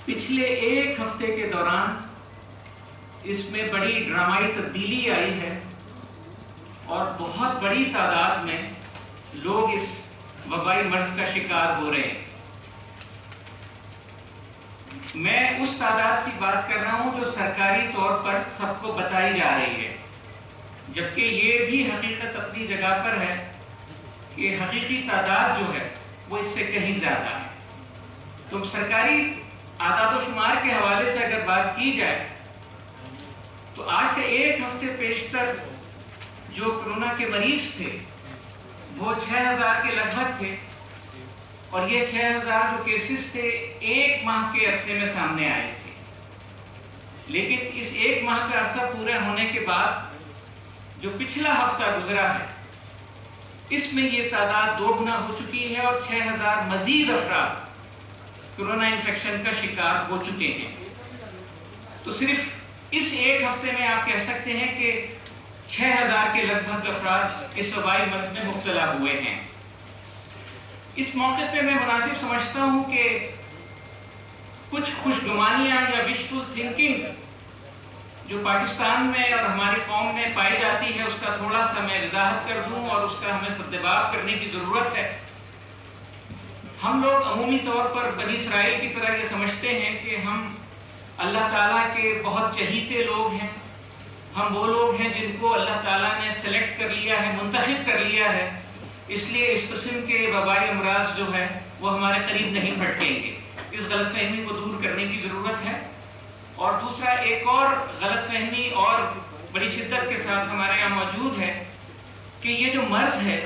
پچھلے ایک ہفتے کے دوران اس میں بڑی ڈرامائی تبدیلی آئی ہے اور بہت بڑی تعداد میں لوگ اس وبائی مرض کا شکار ہو رہے ہیں۔ میں اس تعداد کی بات کر رہا ہوں جو سرکاری طور پر سب کو بتائی جا رہی ہے، جبکہ یہ بھی حقیقت اپنی جگہ پر ہے کہ حقیقی تعداد جو ہے وہ اس سے کہیں زیادہ ہے۔ تو سرکاری اعداد و شمار کے حوالے سے اگر بات کی جائے تو آج سے ایک ہفتے پیشتر جو کورونا کے مریض تھے وہ 6000 کے لگ بھگ تھے، اور یہ 6000 جو کیسز تھے ایک ماہ کے عرصے میں سامنے آئے تھے۔ لیکن اس ایک ماہ کا عرصہ پورے ہونے کے بعد جو پچھلا ہفتہ گزرا ہے اس میں یہ تعداد 2 گنا ہو چکی ہے اور 6000 مزید افراد کورونا انفیکشن کا شکار ہو چکے ہیں۔ تو صرف اس ایک ہفتے میں آپ کہہ سکتے ہیں کہ 6000 کے لگ بھگ افراد اس وبائی مرض میں مبتلا ہوئے ہیں۔ اس موقع پہ میں مناسب سمجھتا ہوں کہ کچھ خوش گمانیاں یا وشفل تھنکنگ جو پاکستان میں اور ہماری قوم میں پائی جاتی ہے اس کا تھوڑا سا میں وضاحت کر دوں اور اس کا ہمیں سدباب کرنے کی ضرورت ہے۔ ہم لوگ عمومی طور پر بنی اسرائیل کی طرح یہ سمجھتے ہیں کہ ہم اللہ تعالیٰ کے بہت چہیتے لوگ ہیں، ہم وہ لوگ ہیں جن کو اللہ تعالیٰ نے سلیکٹ کر لیا ہے، منتخب کر لیا ہے، اس لیے اس قسم کے وبائی امراض جو ہے وہ ہمارے قریب نہیں پھٹکیں گے۔ اس غلط فہمی کو دور کرنے کی ضرورت ہے۔ اور دوسرا ایک اور غلط فہمی اور بڑی شدت کے ساتھ ہمارے یہاں موجود ہے کہ یہ جو مرض ہے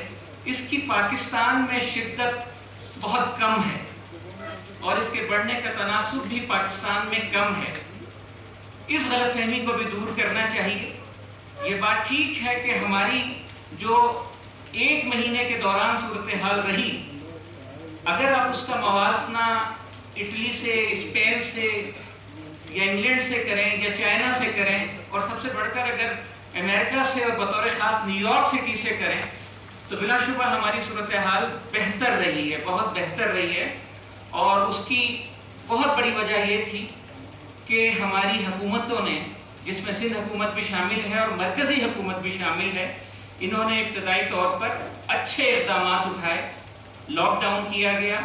اس کی پاکستان میں شدت بہت کم ہے اور اس کے بڑھنے کا تناسب بھی پاکستان میں کم ہے۔ اس غلط فہمی کو بھی دور کرنا چاہیے۔ یہ بات ٹھیک ہے کہ ہماری جو ایک مہینے کے دوران صورتحال رہی، اگر آپ اس کا موازنہ اٹلی سے، اسپین سے یا انگلینڈ سے کریں یا چائنا سے کریں، اور سب سے بڑھ کر اگر امریکہ سے اور بطور خاص نیو یارک سٹی سے کریں، تو بلا شبہ ہماری صورتحال بہتر رہی ہے، بہت بہتر رہی ہے۔ اور اس کی بہت بڑی وجہ یہ تھی کہ ہماری حکومتوں نے، جس میں سندھ حکومت بھی شامل ہے اور مرکزی حکومت بھی شامل ہے، انہوں نے ابتدائی طور پر اچھے اقدامات اٹھائے۔ لاک ڈاؤن کیا گیا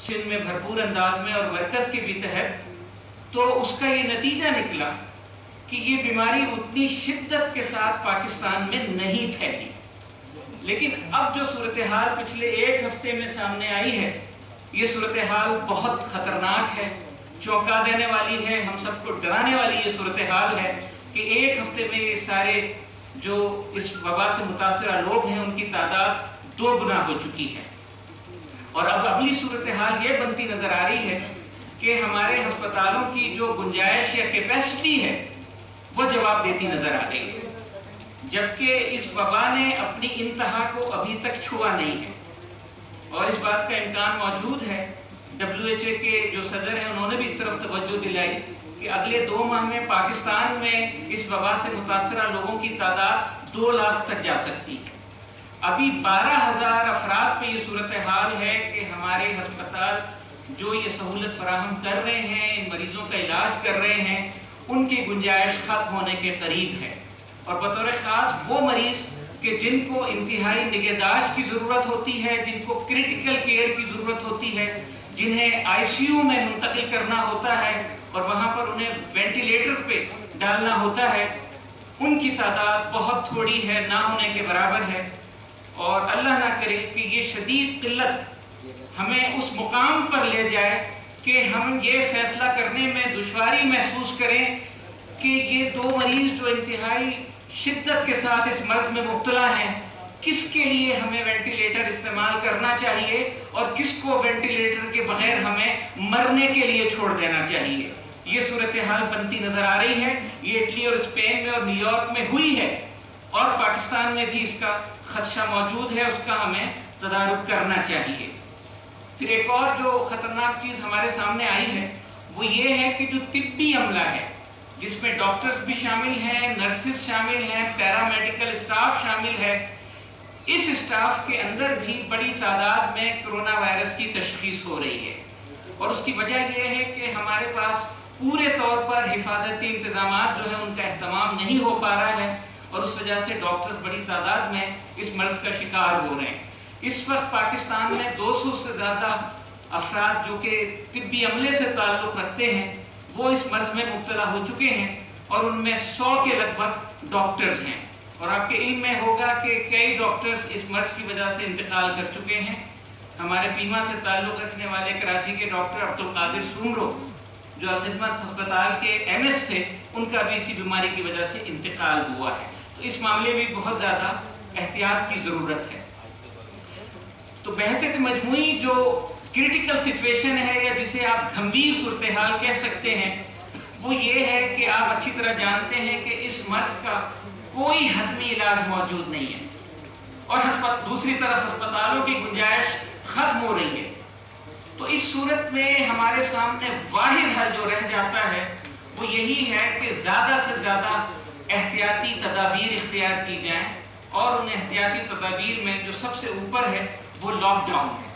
سندھ میں بھرپور انداز میں اور مرکز کے بھی تحت، تو اس کا یہ نتیجہ نکلا کہ یہ بیماری اتنی شدت کے ساتھ پاکستان میں نہیں پھیلی۔ لیکن اب جو صورتحال پچھلے ایک ہفتے میں سامنے آئی ہے، یہ صورتحال بہت خطرناک ہے، چونکا دینے والی ہے، ہم سب کو ڈرانے والی یہ صورتحال ہے کہ ایک ہفتے میں یہ سارے جو اس وبا سے متاثرہ لوگ ہیں ان کی تعداد 2 گنا ہو چکی ہے۔ اور اب اگلی صورتحال یہ بنتی نظر آ رہی ہے کہ ہمارے ہسپتالوں کی جو گنجائش یا کیپیسٹی ہے وہ جواب دیتی نظر آ رہی ہے، جبکہ اس وبا نے اپنی انتہا کو ابھی تک چھوا نہیں ہے۔ اور اس بات کا امکان موجود ہے، WHO کے جو صدر ہیں انہوں نے بھی اس طرف توجہ دلائی کہ اگلے 2 ماہ میں پاکستان میں اس وبا سے متاثرہ لوگوں کی تعداد 2 لاکھ تک جا سکتی ہے۔ ابھی 12000 افراد پہ یہ صورتحال ہے کہ ہمارے ہسپتال جو یہ سہولت فراہم کر رہے ہیں، ان مریضوں کا علاج کر رہے ہیں، ان کی گنجائش ختم ہونے کے قریب ہے۔ اور بطور خاص وہ مریض کہ جن کو انتہائی نگہداشت کی ضرورت ہوتی ہے، جن کو کریٹیکل کیئر کی ضرورت ہوتی ہے، جنہیں ICU میں منتقل کرنا ہوتا ہے اور وہاں پر انہیں وینٹیلیٹر پہ ڈالنا ہوتا ہے، ان کی تعداد بہت تھوڑی ہے، نہ ہونے کے برابر ہے۔ اور اللہ نہ کرے کہ یہ شدید قلت ہمیں اس مقام پر لے جائے کہ ہم یہ فیصلہ کرنے میں دشواری محسوس کریں کہ یہ 2 مریض جو انتہائی شدت کے ساتھ اس مرض میں مبتلا ہیں، کس کے لیے ہمیں وینٹیلیٹر استعمال کرنا چاہیے اور کس کو وینٹیلیٹر کے بغیر ہمیں مرنے کے لیے چھوڑ دینا چاہیے۔ یہ صورتحال بنتی نظر آ رہی ہے۔ یہ اٹلی اور اسپین میں اور نیو یارک میں ہوئی ہے، اور پاکستان میں بھی اس کا خدشہ موجود ہے، اس کا ہمیں تدارک کرنا چاہیے۔ پھر ایک اور جو خطرناک چیز ہمارے سامنے آئی ہے وہ یہ ہے کہ جو طبی عملہ ہے، جس میں ڈاکٹرز بھی شامل ہیں، نرسز شامل ہیں، پیرامیڈیکل اسٹاف شامل ہے، اس اسٹاف کے اندر بھی بڑی تعداد میں کرونا وائرس کی تشخیص ہو رہی ہے۔ اور اس کی وجہ یہ ہے کہ ہمارے پاس پورے طور پر حفاظتی انتظامات جو ہیں ان کا اہتمام نہیں ہو پا رہا ہے، اور اس وجہ سے ڈاکٹرز بڑی تعداد میں اس مرض کا شکار ہو رہے ہیں۔ اس وقت پاکستان میں 200 سے زیادہ افراد جو کہ طبی عملے سے تعلق رکھتے ہیں وہ اس مرض میں مبتلا ہو چکے ہیں، اور ان میں 100 کے لگ بھگ ڈاکٹرز ہیں، اور آپ کے علم میں ہوگا کہ کئی ڈاکٹرز اس مرض کی وجہ سے انتقال کر چکے ہیں۔ ہمارے پیما سے تعلق رکھنے والے کراچی کے ڈاکٹر عبدالقادر سومرو جو الخدمت ہسپتال کے MS تھے، ان کا بھی اسی بیماری کی وجہ سے انتقال ہوا ہے۔ تو اس معاملے میں بہت زیادہ احتیاط کی ضرورت ہے۔ تو بحثیت مجموعی جو کرٹیکل سچویشن ہے، یا جسے آپ گھمبیر صورتحال کہہ سکتے ہیں، وہ یہ ہے کہ آپ اچھی طرح جانتے ہیں کہ اس مرض کا کوئی حتمی علاج موجود نہیں ہے، اور دوسری طرف ہسپتالوں کی گنجائش ختم ہو رہی ہے۔ تو اس صورت میں ہمارے سامنے واحد حل جو رہ جاتا ہے وہ یہی ہے کہ زیادہ سے زیادہ احتیاطی تدابیر اختیار کی جائیں، اور ان احتیاطی تدابیر میں جو سب سے اوپر ہے وہ لاک ڈاؤن ہے۔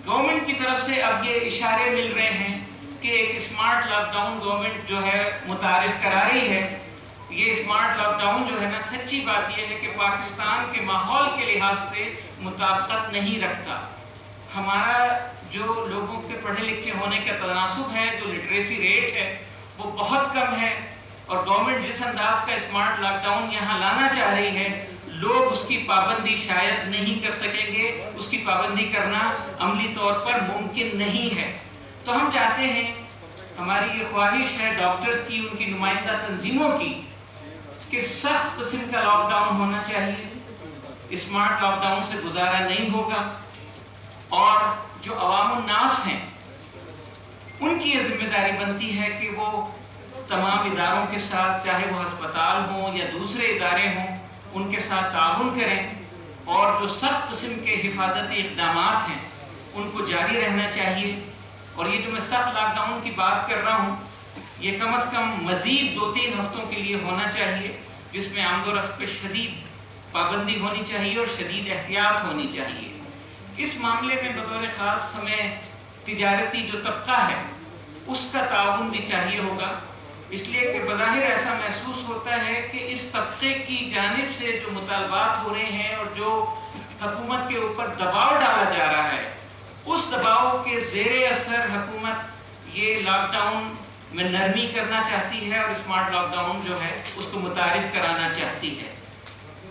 گورنمنٹ کی طرف سے اب یہ اشارے مل رہے ہیں کہ ایک اسمارٹ لاک ڈاؤن گورنمنٹ جو ہے متعارف کرا رہی ہے۔ یہ اسمارٹ لاک ڈاؤن جو ہے نا، سچی بات یہ ہے کہ پاکستان کے ماحول کے لحاظ سے مطابقت نہیں رکھتا۔ ہمارا جو لوگوں کے پڑھے لکھے ہونے کا تناسب ہے، جو لٹریسی ریٹ ہے، وہ بہت کم ہے، اور گورنمنٹ جس انداز کا اسمارٹ لاک ڈاؤن یہاں لانا چاہ رہی ہے، لوگ اس کی پابندی شاید نہیں کر سکیں گے، اس کی پابندی کرنا عملی طور پر ممکن نہیں ہے۔ تو ہم چاہتے ہیں، ہماری یہ خواہش ہے ڈاکٹرز کی، ان کی نمائندہ تنظیموں کی، کہ سخت قسم کا لاک ڈاؤن ہونا چاہیے۔ اسمارٹ لاک ڈاؤن سے گزارا نہیں ہوگا، اور جو عوام الناس ہیں ان کی یہ ذمہ داری بنتی ہے کہ وہ تمام اداروں کے ساتھ، چاہے وہ ہسپتال ہوں یا دوسرے ادارے ہوں، ان کے ساتھ تعاون کریں، اور جو سخت قسم کے حفاظتی اقدامات ہیں ان کو جاری رہنا چاہیے۔ اور یہ جو میں سخت لاک ڈاؤن کی بات کر رہا ہوں، یہ کم از کم مزید 2-3 ہفتوں کے لیے ہونا چاہیے، جس میں آمد و رفت پہ شدید پابندی ہونی چاہیے اور شدید احتیاط ہونی چاہیے۔ اس معاملے میں بطور خاص ہمیں تجارتی جو طبقہ ہے اس کا تعاون بھی چاہیے ہوگا، اس لیے کہ بظاہر ایسا محسوس ہوتا ہے کہ اس طبقے کی جانب سے جو مطالبات ہو رہے ہیں اور جو حکومت کے اوپر دباؤ ڈالا جا رہا ہے، اس دباؤ کے زیر اثر حکومت یہ لاک ڈاؤن میں نرمی کرنا چاہتی ہے، اور اسمارٹ لاک ڈاؤن جو ہے اس کو متعارف کرانا چاہتی ہے۔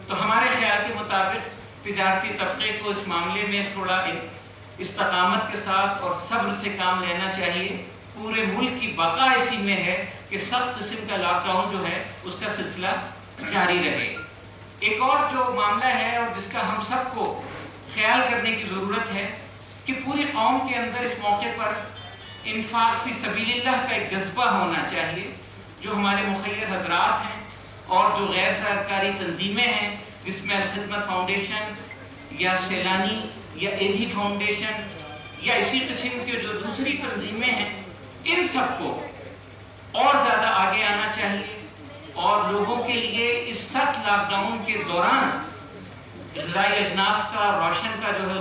تو ہمارے خیال کے مطابق تجارتی طبقے کو اس معاملے میں تھوڑا استقامت کے ساتھ اور صبر سے کام لینا چاہیے۔ پورے ملک کی بقا اسی میں ہے کہ سخت قسم کا لاک ڈاؤن جو ہے اس کا سلسلہ جاری رہے۔ ایک اور جو معاملہ ہے اور جس کا ہم سب کو خیال کرنے کی ضرورت ہے کہ پوری قوم کے اندر اس موقع پر انفاق فی سبیل اللہ کا ایک جذبہ ہونا چاہیے۔ جو ہمارے مخیر حضرات ہیں اور جو غیر سرکاری تنظیمیں ہیں، جس میں الخدمت فاؤنڈیشن یا سیلانی یا ایدھی فاؤنڈیشن یا اسی قسم کے جو دوسری تنظیمیں ہیں، ان سب کو اور زیادہ آگے آنا چاہیے، اور لوگوں کے لیے اس سخت لاک ڈاؤن کے دوران غذائی اجناس کا، روشن کا جو ہے